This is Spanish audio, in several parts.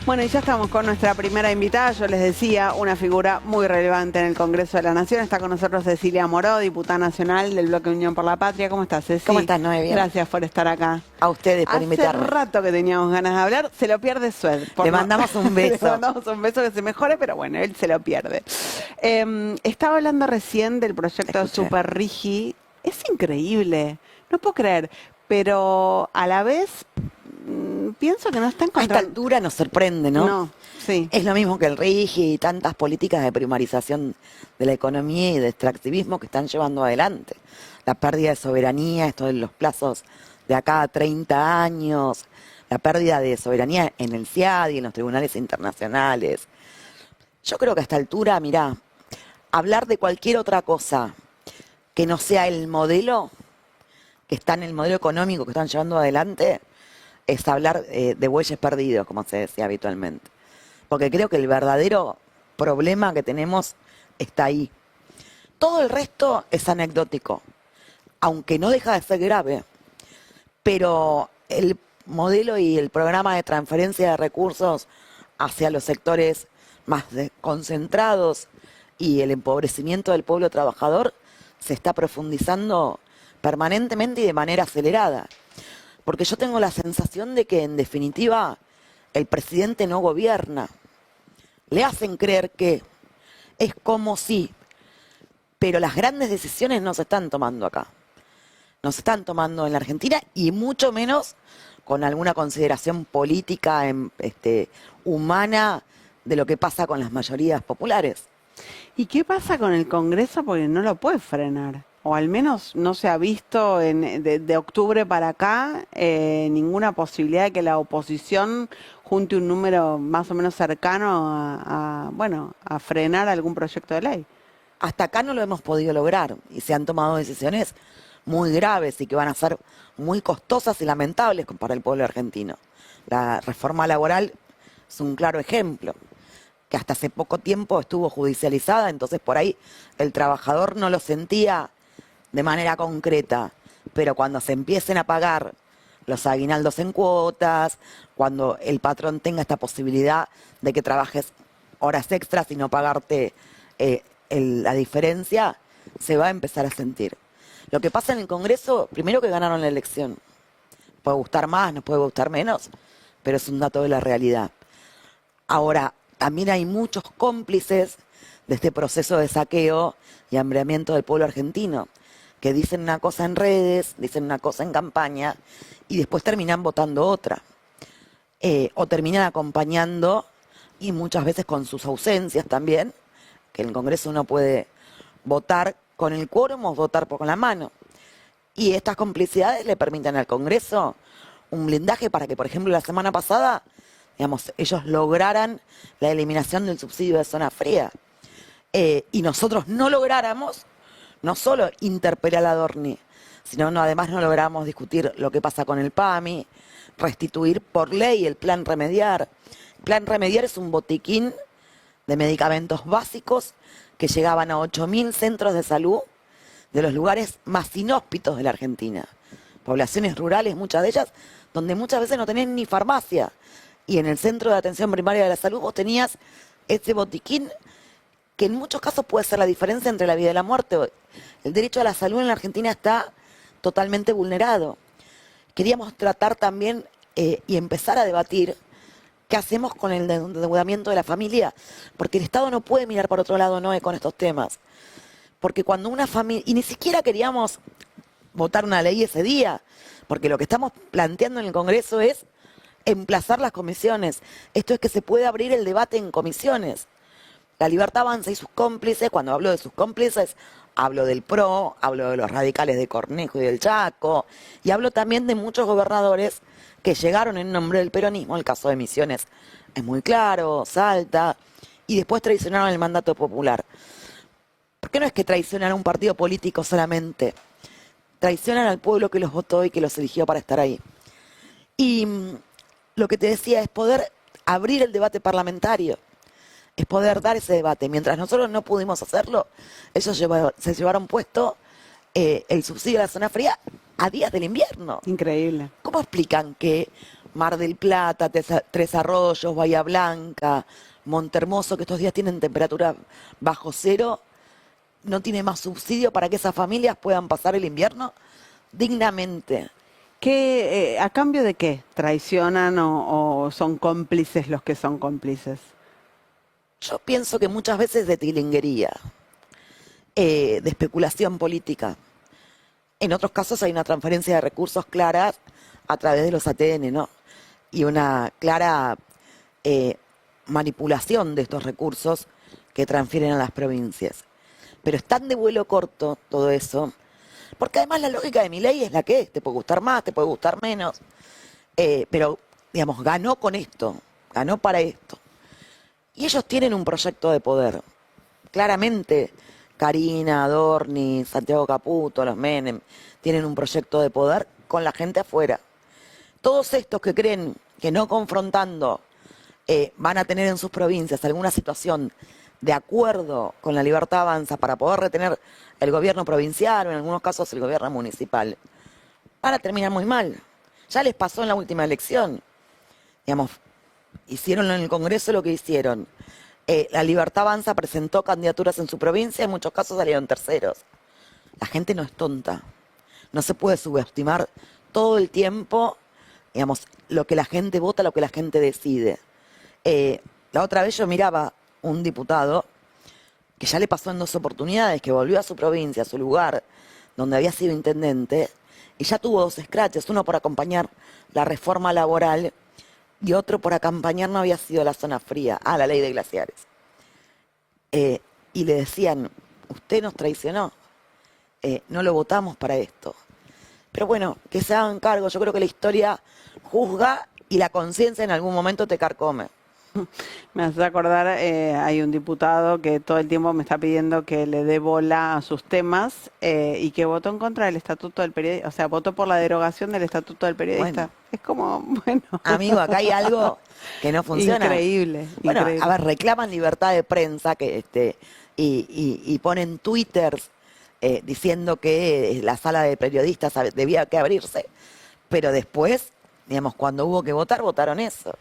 Bueno, y ya estamos con nuestra primera invitada. Yo les decía, una figura muy relevante en el Congreso de la Nación. Está con nosotros Cecilia Moró, diputada nacional del Bloque Unión por la Patria. ¿Cómo estás, Ceci? ¿Cómo estás, Noé? Bien. Gracias por estar acá. A ustedes por invitarme. Hace rato que teníamos ganas de hablar. Se lo pierde Sued. Le mandamos un beso. Le mandamos un beso que se mejore, pero bueno, él se lo pierde. Estaba hablando recién del proyecto Super Rigi. Es increíble. No puedo creer. Pero a la vez pienso que no está encontrando. A esta altura nos sorprende, ¿no? No, sí. Es lo mismo que el RIGI y tantas políticas de primarización de la economía y de extractivismo que están llevando adelante. La pérdida de soberanía, esto de los plazos de acá a 30 años, la pérdida de soberanía en el CIAD y en los tribunales internacionales. Yo creo que a esta altura, mirá, hablar de cualquier otra cosa que no sea el modelo, que está en el modelo económico que están llevando adelante, es hablar de bueyes perdidos, como se decía habitualmente. Porque creo que el verdadero problema que tenemos está ahí. Todo el resto es anecdótico, aunque no deja de ser grave. Pero el modelo y el programa de transferencia de recursos hacia los sectores más concentrados y el empobrecimiento del pueblo trabajador se está profundizando permanentemente y de manera acelerada. Porque yo tengo la sensación de que, en definitiva, el presidente no gobierna. Le hacen creer que es como si, pero las grandes decisiones no se están tomando acá. No se están tomando en la Argentina y mucho menos con alguna consideración política, humana de lo que pasa con las mayorías populares. ¿Y qué pasa con el Congreso? Porque no lo puede frenar. O al menos no se ha visto de octubre para acá ninguna posibilidad de que la oposición junte un número más o menos cercano a frenar algún proyecto de ley. Hasta acá no lo hemos podido lograr y se han tomado decisiones muy graves y que van a ser muy costosas y lamentables para el pueblo argentino. La reforma laboral es un claro ejemplo, que hasta hace poco tiempo estuvo judicializada, entonces por ahí el trabajador no lo sentía de manera concreta, pero cuando se empiecen a pagar los aguinaldos en cuotas, cuando el patrón tenga esta posibilidad de que trabajes horas extras y no pagarte la diferencia, se va a empezar a sentir. Lo que pasa en el Congreso, primero que ganaron la elección. Puede gustar más, nos puede gustar menos, pero es un dato de la realidad. Ahora, también hay muchos cómplices de este proceso de saqueo y hambriamiento del pueblo argentino, que dicen una cosa en redes, dicen una cosa en campaña y después terminan votando otra. O terminan acompañando, y muchas veces con sus ausencias también, que en el Congreso uno puede votar con el quórum o votar con la mano. Y estas complicidades le permiten al Congreso un blindaje para que, por ejemplo, la semana pasada, digamos, ellos lograran la eliminación del subsidio de zona fría. Y nosotros no lográramos no solo interpelar a Adorni, sino además no logramos discutir lo que pasa con el PAMI, restituir por ley el plan Remediar. El plan Remediar es un botiquín de medicamentos básicos que llegaban a 8.000 centros de salud de los lugares más inhóspitos de la Argentina. Poblaciones rurales, muchas de ellas, donde muchas veces no tenían ni farmacia. Y en el centro de atención primaria de la salud vos tenías ese botiquín que en muchos casos puede ser la diferencia entre la vida y la muerte. El derecho a la salud en la Argentina está totalmente vulnerado. Queríamos tratar también y empezar a debatir qué hacemos con el endeudamiento de la familia, porque el Estado no puede mirar por otro lado, con estos temas. Porque cuando una familia, y ni siquiera queríamos votar una ley ese día, porque lo que estamos planteando en el Congreso es emplazar las comisiones. Esto es que se puede abrir el debate en comisiones. La Libertad Avanza y sus cómplices, cuando hablo de sus cómplices, hablo del PRO, hablo de los radicales de Cornejo y del Chaco, y hablo también de muchos gobernadores que llegaron en nombre del peronismo. El caso de Misiones es muy claro, Salta, y después traicionaron el mandato popular. ¿Por qué no es que traicionan a un partido político solamente? Traicionan al pueblo que los votó y que los eligió para estar ahí. Y lo que te decía es poder abrir el debate parlamentario. Es poder dar ese debate. Mientras nosotros no pudimos hacerlo, ellos se llevaron puesto el subsidio de la zona fría a días del invierno. Increíble. ¿Cómo explican que Mar del Plata, Tres Arroyos, Bahía Blanca, Montehermoso, que estos días tienen temperatura bajo cero, no tiene más subsidio para que esas familias puedan pasar el invierno dignamente. ¿A cambio de qué? ¿Traicionan o son cómplices los que son cómplices? Yo pienso que muchas veces de tilinguería, de especulación política. En otros casos hay una transferencia de recursos claras a través de los ATN, ¿no? Y una clara manipulación de estos recursos que transfieren a las provincias. Pero es tan de vuelo corto todo eso, porque además la lógica de mi ley es la que es, te puede gustar más, te puede gustar menos, pero, digamos, ganó con esto, ganó para esto. Y ellos tienen un proyecto de poder. Claramente, Karina, Adorni, Santiago Caputo, los Menem, tienen un proyecto de poder con la gente afuera. Todos estos que creen que no confrontando van a tener en sus provincias alguna situación de acuerdo con la Libertad Avanza para poder retener el gobierno provincial o en algunos casos el gobierno municipal, van a terminar muy mal. Ya les pasó en la última elección. Digamos, hicieron en el Congreso lo que hicieron. La Libertad Avanza presentó candidaturas en su provincia, en muchos casos salieron terceros. La gente no es tonta. No se puede subestimar todo el tiempo, digamos, lo que la gente vota, lo que la gente decide. La otra vez yo miraba un diputado que ya le pasó en 2 oportunidades, que volvió a su provincia, a su lugar, donde había sido intendente, y ya tuvo 2 escraches, uno por acompañar la reforma laboral y otro por acompañar no había sido la zona fría, la ley de glaciares. Y le decían, usted nos traicionó, no lo votamos para esto. Pero bueno, que se hagan cargo, yo creo que la historia juzga y la conciencia en algún momento te carcome. Me hace acordar, hay un diputado que todo el tiempo me está pidiendo que le dé bola a sus temas y que votó en contra del Estatuto del Periodista, o sea, votó por la derogación del Estatuto del Periodista. Bueno, Es como, bueno, amigo, acá hay algo que no funciona. increíble, Bueno, increíble. a ver, reclaman libertad de prensa y ponen twitters diciendo que la sala de periodistas debía que abrirse, pero después, digamos, cuando hubo que votar, votaron eso.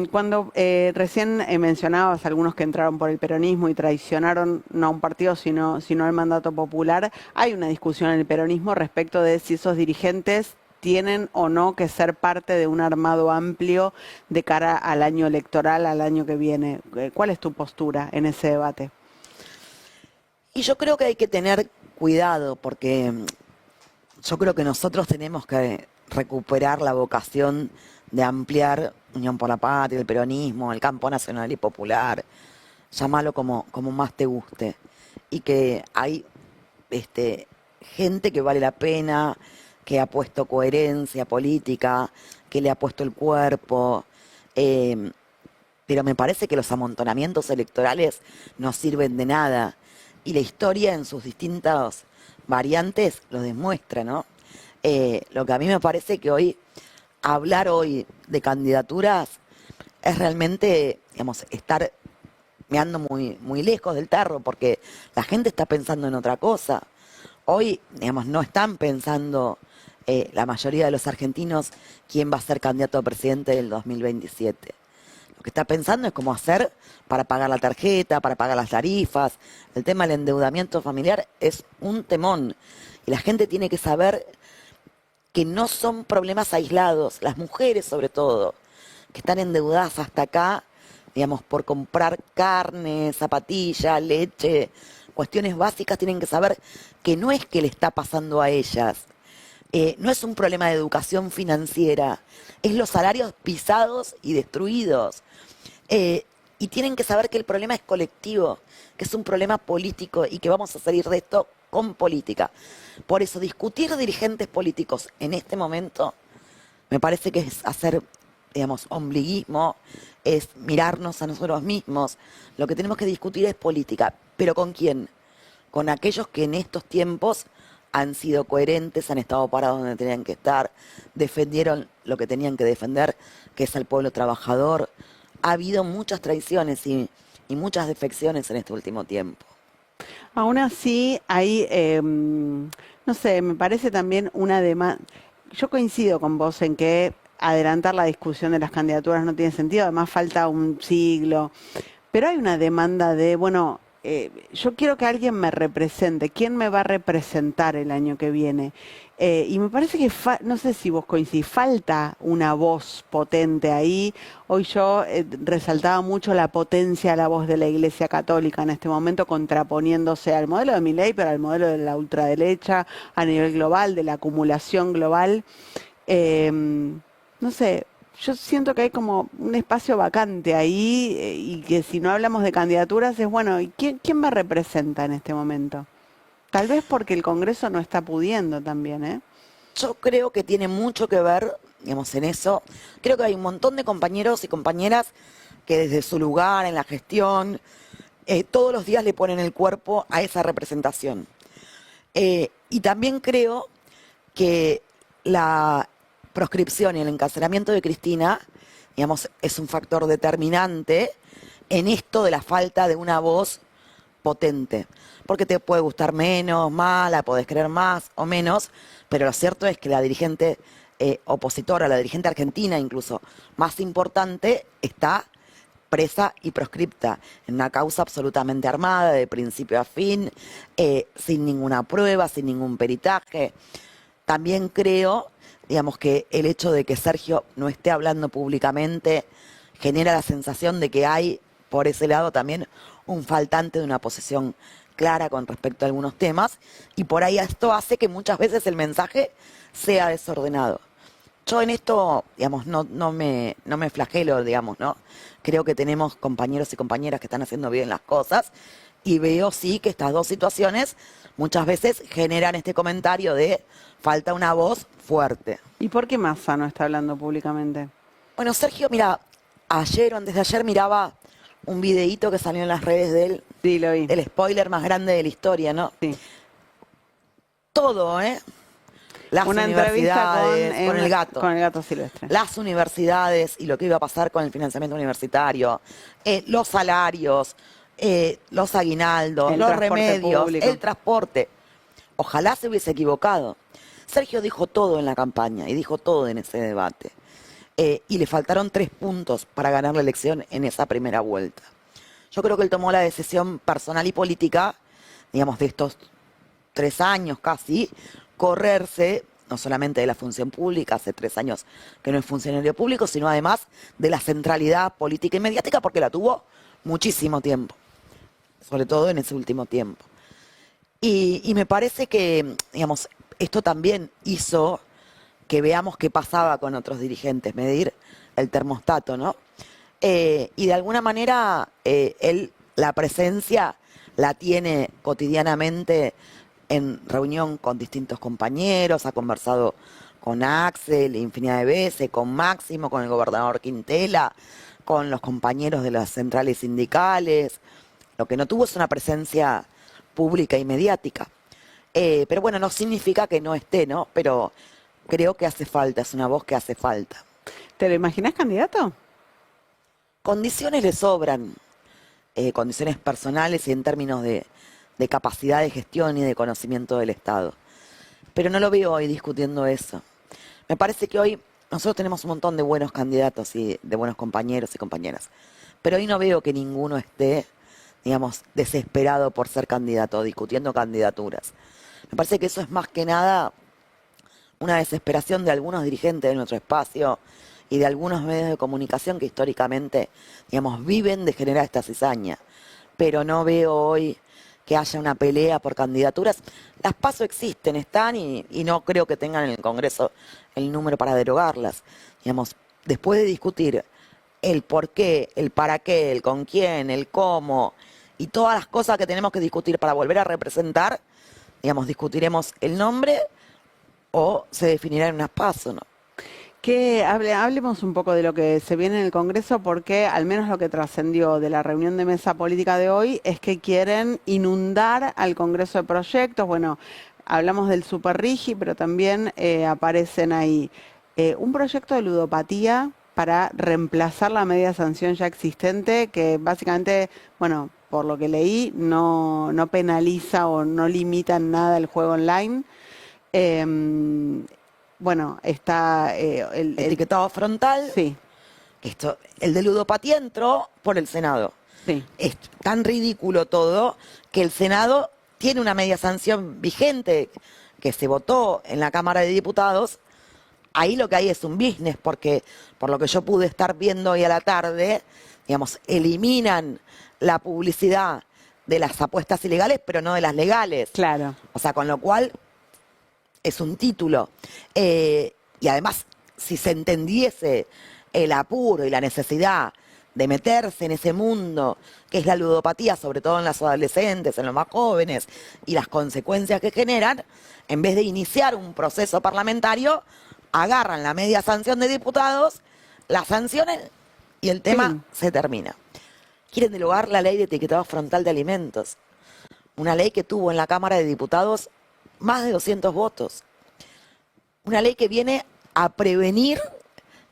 Cuando recién mencionabas algunos que entraron por el peronismo y traicionaron no a un partido, sino al mandato popular, hay una discusión en el peronismo respecto de si esos dirigentes tienen o no que ser parte de un armado amplio de cara al año electoral, al año que viene. ¿Cuál es tu postura en ese debate? Y yo creo que hay que tener cuidado porque yo creo que nosotros tenemos que recuperar la vocación de ampliar Unión por la Patria, el peronismo, el campo nacional y popular, llámalo como más te guste. Y que hay gente que vale la pena, que ha puesto coherencia política, que le ha puesto el cuerpo, pero me parece que los amontonamientos electorales no sirven de nada. Y la historia en sus distintas variantes lo demuestra, ¿no? Lo que a mí me parece que hablar hoy de candidaturas es realmente, digamos, estar meando muy lejos del tarro, porque la gente está pensando en otra cosa. Hoy, digamos, no están pensando la mayoría de los argentinos quién va a ser candidato a presidente del 2027. Lo que está pensando es cómo hacer para pagar la tarjeta, para pagar las tarifas. El tema del endeudamiento familiar es un temón. Y la gente tiene que saber que no son problemas aislados, las mujeres sobre todo, que están endeudadas hasta acá, digamos, por comprar carne, zapatillas, leche, cuestiones básicas, tienen que saber que no es que le está pasando a ellas, no es un problema de educación financiera, es los salarios pisados y destruidos. Y tienen que saber que el problema es colectivo, que es un problema político y que vamos a salir de esto con política. Por eso, discutir dirigentes políticos en este momento me parece que es hacer, digamos, ombliguismo, es mirarnos a nosotros mismos. Lo que tenemos que discutir es política. ¿Pero con quién? Con aquellos que en estos tiempos han sido coherentes, han estado parados donde tenían que estar, defendieron lo que tenían que defender, que es al pueblo trabajador. Ha habido muchas traiciones y muchas defecciones en este último tiempo. Aún así, hay, no sé, me parece también una demanda. Yo coincido con vos en que adelantar la discusión de las candidaturas no tiene sentido, además falta un siglo. Pero hay una demanda de, bueno, yo quiero que alguien me represente. ¿Quién me va a representar el año que viene? Y me parece que, no sé si vos coincidís, falta una voz potente ahí. Hoy yo resaltaba mucho la potencia de la voz de la Iglesia Católica en este momento, contraponiéndose al modelo de Milei, pero al modelo de la ultraderecha a nivel global, de la acumulación global. No sé, yo siento que hay como un espacio vacante ahí y que si no hablamos de candidaturas es bueno, ¿y quién me representa en este momento? Tal vez porque el Congreso no está pudiendo también, ¿eh? Yo creo que tiene mucho que ver, digamos, en eso. Creo que hay un montón de compañeros y compañeras que desde su lugar en la gestión todos los días le ponen el cuerpo a esa representación. Y también creo que la proscripción y el encarcelamiento de Cristina, digamos, es un factor determinante en esto de la falta de una voz potente. Porque te puede gustar menos, más, la podés creer más o menos, pero lo cierto es que la dirigente opositora, la dirigente argentina incluso más importante, está presa y proscripta en una causa absolutamente armada, de principio a fin, sin ninguna prueba, sin ningún peritaje. También creo, digamos, que el hecho de que Sergio no esté hablando públicamente genera la sensación de que hay, por ese lado, también un faltante de una posición clara con respecto a algunos temas, y por ahí esto hace que muchas veces el mensaje sea desordenado. Yo en esto, digamos, no me flagelo, digamos, ¿no? Creo que tenemos compañeros y compañeras que están haciendo bien las cosas, y veo sí que estas dos situaciones muchas veces generan este comentario de falta una voz fuerte. ¿Y por qué Massa no está hablando públicamente? Bueno, Sergio, mira, ayer o antes de ayer miraba un videíto que salió en las redes de él, Sí, lo vi. el spoiler más grande de la historia, ¿no? Sí. Todo, ¿eh? Las Una entrevista universidades, con el gato. Con el gato silvestre. Las universidades y lo que iba a pasar con el financiamiento universitario, los salarios, los aguinaldos, El los transporte remedios, público. el transporte. Ojalá se hubiese equivocado. Sergio dijo todo en la campaña y dijo todo en ese debate. Y le faltaron 3 puntos para ganar la elección en esa primera vuelta. Yo creo que él tomó la decisión personal y política, digamos, de estos 3 años casi, correrse no solamente de la función pública, hace 3 años que no es funcionario público, sino además de la centralidad política y mediática, porque la tuvo muchísimo tiempo, sobre todo en ese último tiempo. Y me parece que, digamos, esto también hizo que veamos qué pasaba con otros dirigentes, medir el termostato, ¿no? Y de alguna manera él la presencia la tiene cotidianamente en reunión con distintos compañeros, ha conversado con Axel infinidad de veces, con Máximo, con el gobernador Quintela, con los compañeros de las centrales sindicales. Lo que no tuvo es una presencia pública y mediática. Pero bueno, no significa que no esté, ¿no? Pero creo que hace falta, es una voz que hace falta. ¿Te lo imaginas candidato? Condiciones le sobran, condiciones personales y en términos de capacidad de gestión y de conocimiento del Estado. Pero no lo veo hoy discutiendo eso. Me parece que hoy nosotros tenemos un montón de buenos candidatos y de buenos compañeros y compañeras, pero hoy no veo que ninguno esté, digamos, desesperado por ser candidato, discutiendo candidaturas. Me parece que eso es más que nada una desesperación de algunos dirigentes de nuestro espacio y de algunos medios de comunicación que históricamente, digamos, viven de generar esta cizaña. Pero no veo hoy que haya una pelea por candidaturas. Las PASO existen, están y no creo que tengan en el Congreso el número para derogarlas. Digamos, después de discutir el por qué, el para qué, el con quién, el cómo y todas las cosas que tenemos que discutir para volver a representar, digamos, discutiremos el nombre o se definirá en unas PASO, ¿no? Que hablemos un poco de lo que se viene en el Congreso, porque al menos lo que trascendió de la reunión de mesa política de hoy es que quieren inundar al Congreso de proyectos. Bueno, hablamos del Super Rigi, pero también aparecen ahí un proyecto de ludopatía para reemplazar la media sanción ya existente, que básicamente, bueno, por lo que leí, no penaliza o no limita en nada el juego online. bueno, está etiquetado frontal. sí, El de ludopatía entró por el Senado. sí, Es tan ridículo todo que el Senado tiene una media sanción vigente que se votó en la Cámara de Diputados. Ahí lo que hay es un business, porque por lo que yo pude estar viendo hoy a la tarde, digamos, eliminan la publicidad de las apuestas ilegales, pero no de las legales. claro. O sea, con lo cual es un título. Y además, si se entendiese el apuro y la necesidad de meterse en ese mundo que es la ludopatía, sobre todo en las adolescentes, en los más jóvenes, y las consecuencias que generan, en vez de iniciar un proceso parlamentario, agarran la media sanción de diputados, la sancionan y el tema Fin. se termina. Quieren derogar la ley de etiquetado frontal de alimentos, una ley que tuvo en la Cámara de Diputados más de 200 votos, una ley que viene a prevenir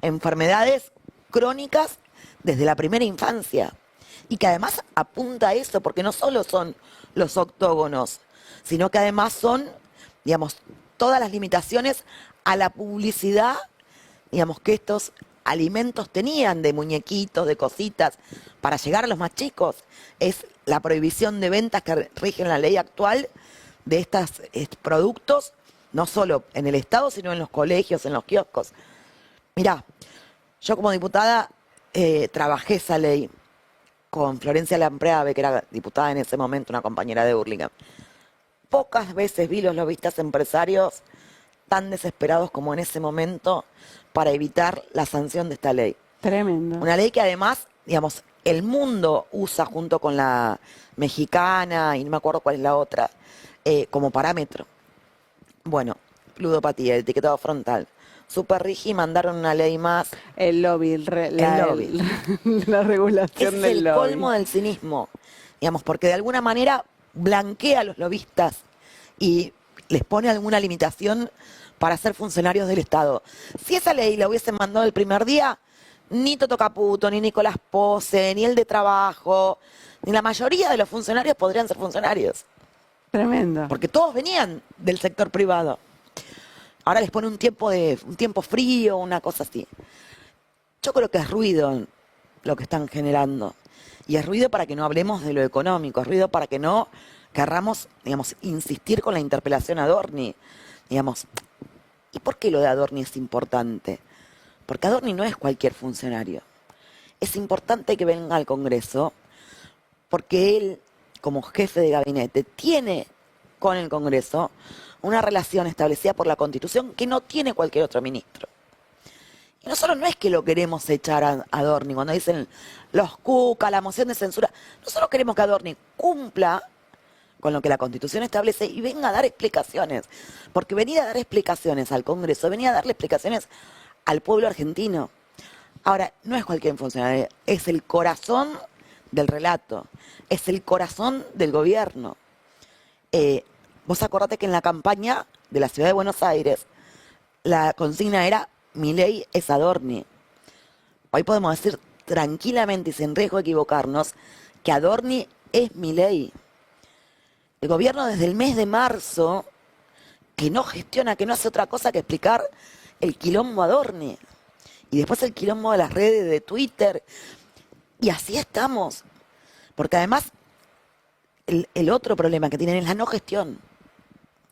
enfermedades crónicas desde la primera infancia y que además apunta a eso, porque no solo son los octógonos, sino que además son, digamos, todas las limitaciones a la publicidad, digamos, que estos alimentos tenían de muñequitos, de cositas, para llegar a los más chicos. Es la prohibición de ventas que rigen la ley actual de estos productos, no solo en el Estado, sino en los colegios, en los kioscos. Mirá, yo como diputada trabajé esa ley con Florencia Lampreave, que era diputada en ese momento, una compañera de Hurlingham. Pocas veces vi los lobistas empresarios tan desesperados como en ese momento para evitar la sanción de esta ley. Tremendo. Una ley que además, digamos, el mundo usa junto con la mexicana, y no me acuerdo cuál es la otra, como parámetro. Bueno, ludopatía, etiquetado frontal. Super Rigi mandaron una ley más. El lobby, lobby. la regulación Es del el lobby. colmo del cinismo, digamos, porque de alguna manera blanquea a los lobistas y les pone alguna limitación para ser funcionarios del Estado. Si esa ley la hubiesen mandado el primer día, ni Toto Caputo, ni Nicolás Pose, ni el de trabajo, ni la mayoría de los funcionarios podrían ser funcionarios, Tremendo. porque todos venían del sector privado. Ahora les pone un tiempo frío, una cosa así. Yo creo que es ruido lo que están generando. Y es ruido para que no hablemos de lo económico, es ruido para que no querramos, digamos, insistir con la interpelación a Adorni. Digamos, ¿y por qué lo de Adorni es importante? Porque Adorni no es cualquier funcionario. Es importante que venga al Congreso porque él, como jefe de gabinete, tiene con el Congreso una relación establecida por la Constitución que no tiene cualquier otro ministro. Y nosotros no es que lo queremos echar a Adorni, cuando dicen los cuca, la moción de censura, nosotros queremos que Adorni cumpla con lo que la Constitución establece y venga a dar explicaciones. Porque venir a dar explicaciones al Congreso, venir a darle explicaciones al pueblo argentino. Ahora, no es cualquier funcionario, es el corazón del relato, es el corazón del gobierno. Vos acordate que en la campaña de la Ciudad de Buenos Aires, la consigna era Milei es Adorni. Hoy podemos decir tranquilamente y sin riesgo de equivocarnos que Adorni es Milei. El gobierno desde el mes de marzo que no gestiona, que no hace otra cosa que explicar el quilombo Adorni. Y después el quilombo de las redes de Twitter. Y así estamos. Porque además el otro problema que tienen es la no gestión.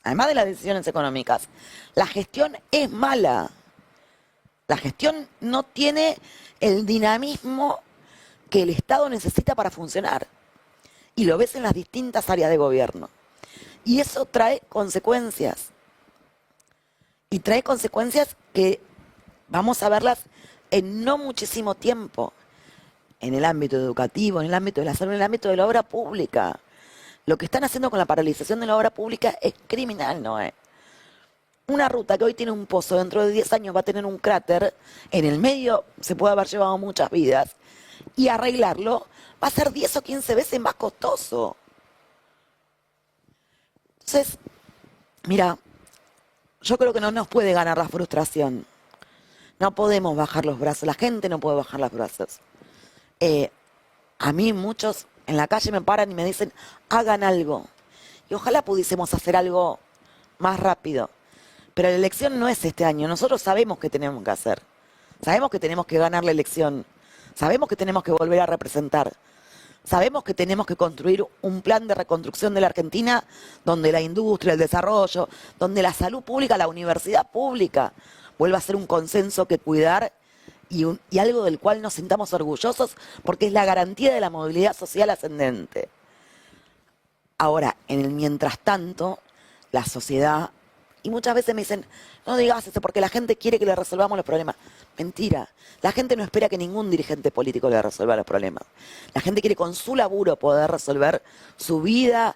Además de las decisiones económicas, la gestión es mala. La gestión no tiene el dinamismo que el Estado necesita para funcionar. Y lo ves en las distintas áreas de gobierno. Y eso trae consecuencias. Y trae consecuencias que vamos a verlas en no muchísimo tiempo. En el ámbito educativo, en el ámbito de la salud, en el ámbito de la obra pública. Lo que están haciendo con la paralización de la obra pública es criminal, ¿no es? Una ruta que hoy tiene un pozo, dentro de 10 años va a tener un cráter, en el medio se puede haber llevado muchas vidas, y arreglarlo va a ser 10 o 15 veces más costoso. Entonces, mira, yo creo que no nos puede ganar la frustración. No podemos bajar los brazos, la gente no puede bajar los brazos. A mí muchos en la calle me paran y me dicen, hagan algo. Y ojalá pudiésemos hacer algo más rápido. Pero la elección no es este año. Nosotros sabemos qué tenemos que hacer. Sabemos que tenemos que ganar la elección. Sabemos que tenemos que volver a representar. Sabemos que tenemos que construir un plan de reconstrucción de la Argentina donde la industria, el desarrollo, donde la salud pública, la universidad pública vuelva a ser un consenso que cuidar y algo del cual nos sintamos orgullosos porque es la garantía de la movilidad social ascendente. Ahora, en el mientras tanto, la sociedad, y muchas veces me dicen, no digas eso porque la gente quiere que le resolvamos los problemas. Mentira, la gente no espera que ningún dirigente político le resuelva los problemas. La gente quiere con su laburo poder resolver su vida,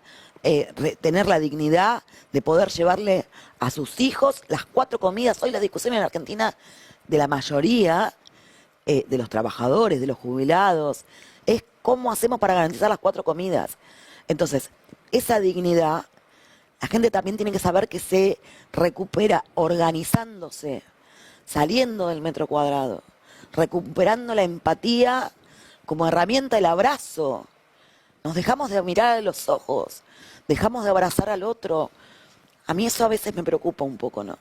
tener la dignidad de poder llevarle a sus hijos las 4 comidas. Hoy la discusión en Argentina de la mayoría de los trabajadores, de los jubilados, es cómo hacemos para garantizar las 4 comidas. Entonces, esa dignidad, la gente también tiene que saber que se recupera organizándose, saliendo del metro cuadrado, recuperando la empatía como herramienta, el abrazo. Nos dejamos de mirar a los ojos, dejamos de abrazar al otro. A mí eso a veces me preocupa un poco, ¿no?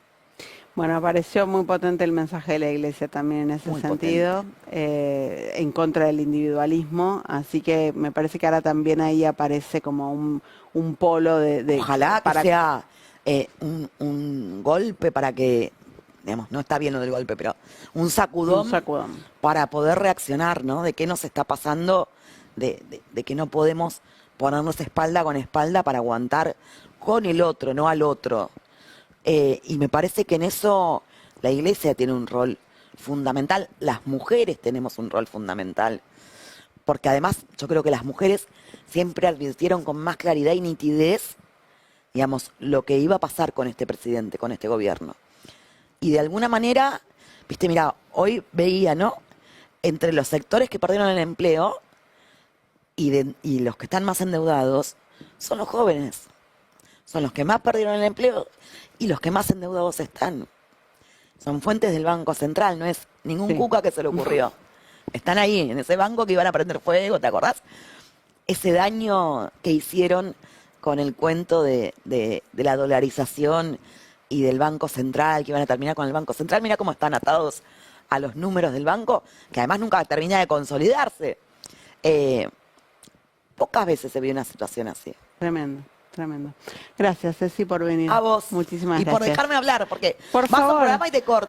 Bueno, pareció muy potente el mensaje de la Iglesia también en ese Muy sentido, en contra del individualismo, así que me parece que ahora también ahí aparece como un polo de Ojalá que sea un golpe para que, digamos, no está bien lo del golpe, pero un sacudón, para poder reaccionar, ¿no? De qué nos está pasando, de que no podemos ponernos espalda con espalda para aguantar con el otro, no al otro. Y me parece que en eso la Iglesia tiene un rol fundamental, las mujeres tenemos un rol fundamental, porque además yo creo que las mujeres siempre advirtieron con más claridad y nitidez, digamos, lo que iba a pasar con este presidente, con este gobierno. Y de alguna manera, viste, mira, hoy veía, ¿no? Entre los sectores que perdieron el empleo y los que están más endeudados, son los jóvenes. Son los que más perdieron el empleo y los que más endeudados están. Son fuentes del Banco Central, no es ningún cuca que se le ocurrió. Están ahí, en ese banco que iban a prender fuego, ¿te acordás? Ese daño que hicieron con el cuento de la dolarización y del Banco Central, que iban a terminar con el Banco Central. Mira cómo están atados a los números del banco, que además nunca termina de consolidarse. Pocas veces se vio una situación así. Tremendo. Tremendo. Gracias, Ceci, por venir. A vos. Muchísimas gracias. Y por dejarme hablar, porque por vas favor. al programa y te corto.